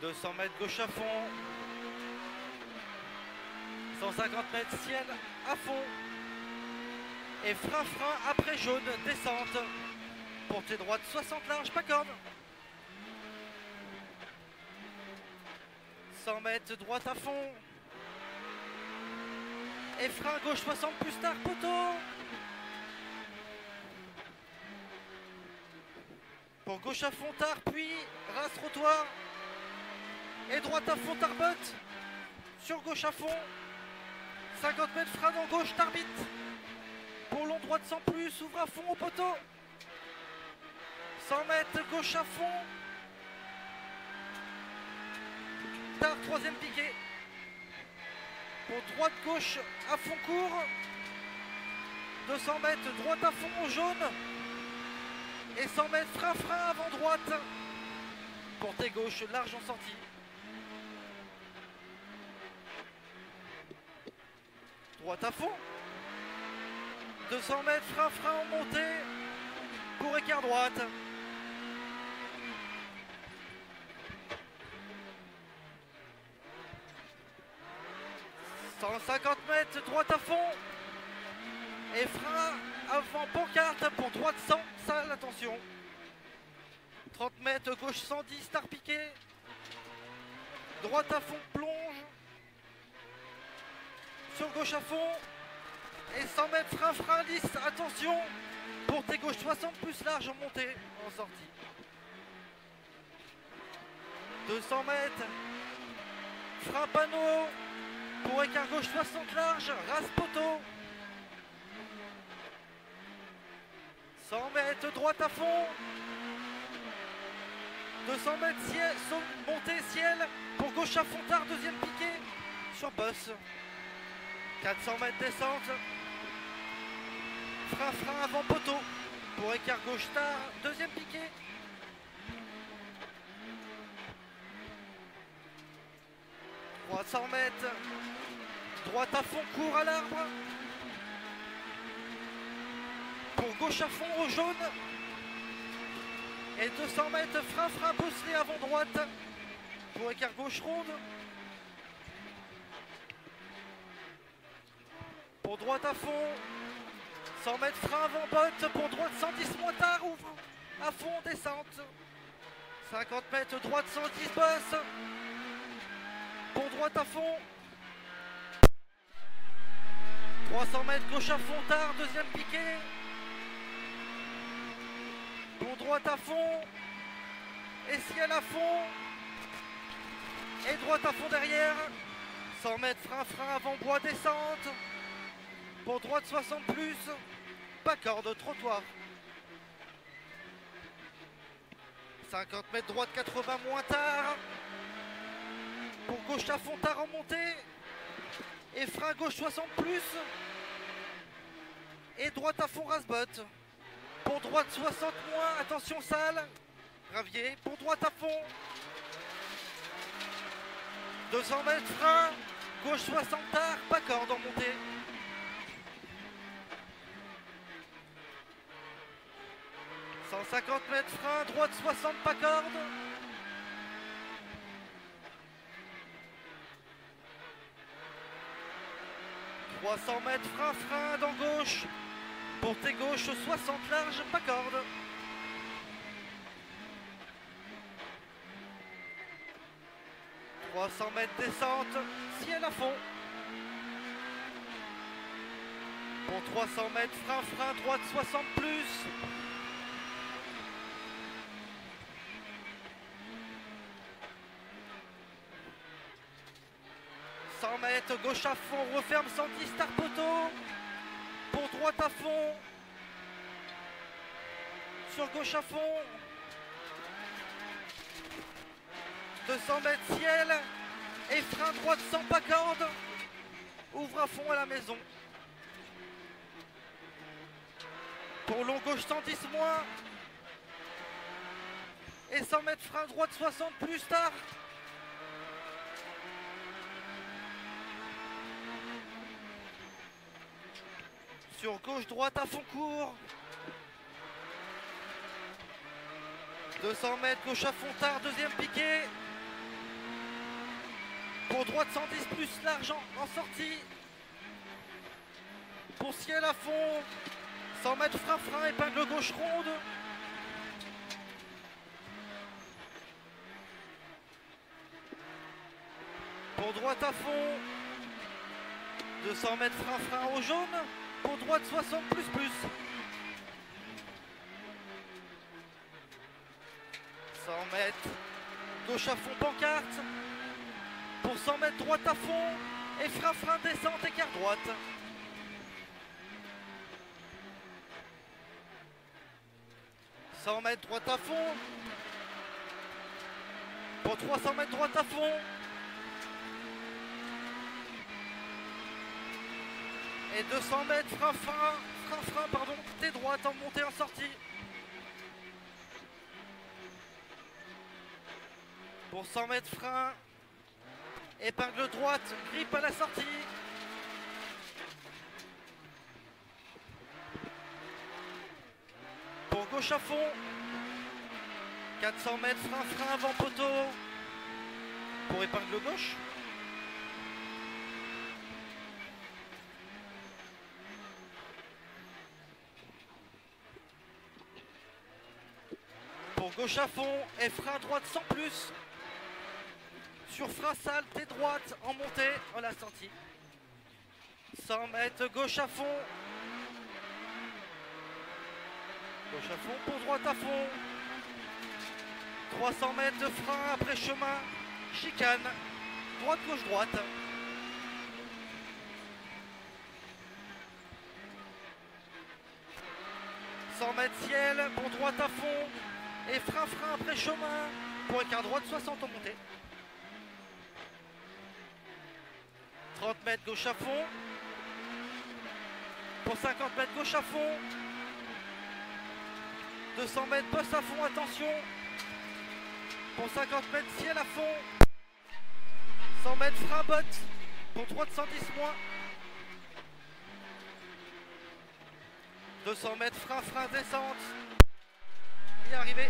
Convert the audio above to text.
200 mètres gauche à fond. 150 mètres ciel à fond. Et frein après jaune, descente. Portée droite 60 large, pas corde. 100 mètres droite à fond. Et frein gauche 60 plus tard, poteau. Pour gauche à fond tard, puis race trottoir. Et droite à fond tarbotte. Sur gauche à fond. 50 mètres frein dans gauche, tarbite. Pour long droite sans plus, ouvre à fond au poteau. 100 mètres gauche à fond. Tard, troisième piqué. Pour droite gauche à fond court. 200 mètres droite à fond au jaune. Et 100 mètres frein avant droite. Portée gauche large en sortie. Droite à fond. 200 mètres frein en montée. Pour écart droite. 150 mètres droite à fond. Et frein avant pancarte pour droite 100, sale, attention. 30 mètres gauche 110, star piqué. Droite à fond, plonge. Sur gauche à fond. Et 100 mètres frein lisse, attention. Portée gauche 60 plus large en montée, en sortie. 200 mètres. Frein panneau. Pour écart gauche 60 large, race poteau. 100 mètres droite à fond. 200 mètres ciel, montée ciel. Pour gauche à fond tard, deuxième piqué. Sur bosse. 400 mètres descente. Frein avant poteau. Pour écart gauche tard, deuxième piqué. 300 mètres. Droite à fond, court à l'arbre. Pour gauche à fond au jaune. Et 200 mètres, frein bosselé avant droite. Pour écart gauche ronde. Pour droite à fond. 100 mètres, frein avant botte. Pour droite 110 moins tard, ouvre. À fond, descente. 50 mètres, droite 110 bosse. Pour droite à fond. 300 mètres gauche à fond tard, deuxième piqué. Pour droite à fond. Et ciel à fond. Et droite à fond derrière. 100 mètres frein avant bois descente. Pour droite 60 plus. Pas corde, trottoir. 50 mètres droite 80 moins tard. Pour gauche à fond tard en montée. Et frein gauche 60 plus. Et droite à fond race-botte. Pour droite 60 moins, attention sale. Gravier, pour droite à fond. 200 mètres frein. Gauche 60 tard, pas corde en montée. 150 mètres frein, droite 60 pas corde. 300 mètres frein dans gauche. Portée gauche 60 large, pas corde. 300 mètres descente, ciel à fond. Pour 300 mètres frein droite 60 plus. 100 mètres, gauche à fond, referme 110, star poteau. Pour droite à fond. Sur gauche à fond. 200 mètres ciel. Et frein droite sans pas corde. Ouvre à fond à la maison. Pour long gauche 110 moins. Et 100 mètres frein droite 60 plus tard. Sur gauche, droite à fond court. 200 mètres, gauche à fond tard, deuxième piqué. Pour droite 110 plus large en sortie. Pour ciel à fond. 100 mètres frein, épingle gauche ronde. Pour droite à fond. 200 mètres frein au jaune. Pour droite 60 plus. 100 mètres gauche à fond pancarte. Pour 100 mètres droite à fond. Et frein descente écart droite. « 100 mètres droite à fond. Pour 300 mètres droite à fond. Et 200 mètres frein, pardon, T droite en montée en sortie. Pour 100 mètres frein, épingle droite, grippe à la sortie. Pour gauche à fond, 400 mètres frein avant poteau. Pour épingle gauche. Pour gauche à fond et frein droite sans plus. Sur frein sale, T droite en montée, on l'a sortie. 100 mètres gauche à fond. Gauche à fond, pour droite à fond. 300 mètres de frein après chemin. Chicane. Droite, gauche, droite. « 100 mètres ciel, pour droite à fond. Et frein après chemin. Pour écart droite, 60 en montée. 30 mètres gauche à fond. Pour 50 mètres gauche à fond. 200 mètres poste à fond, attention. Pour 50 mètres ciel à fond. 100 mètres frein botte. Pour droite 110 moins. 200 mètres frein descente. Et arrivé.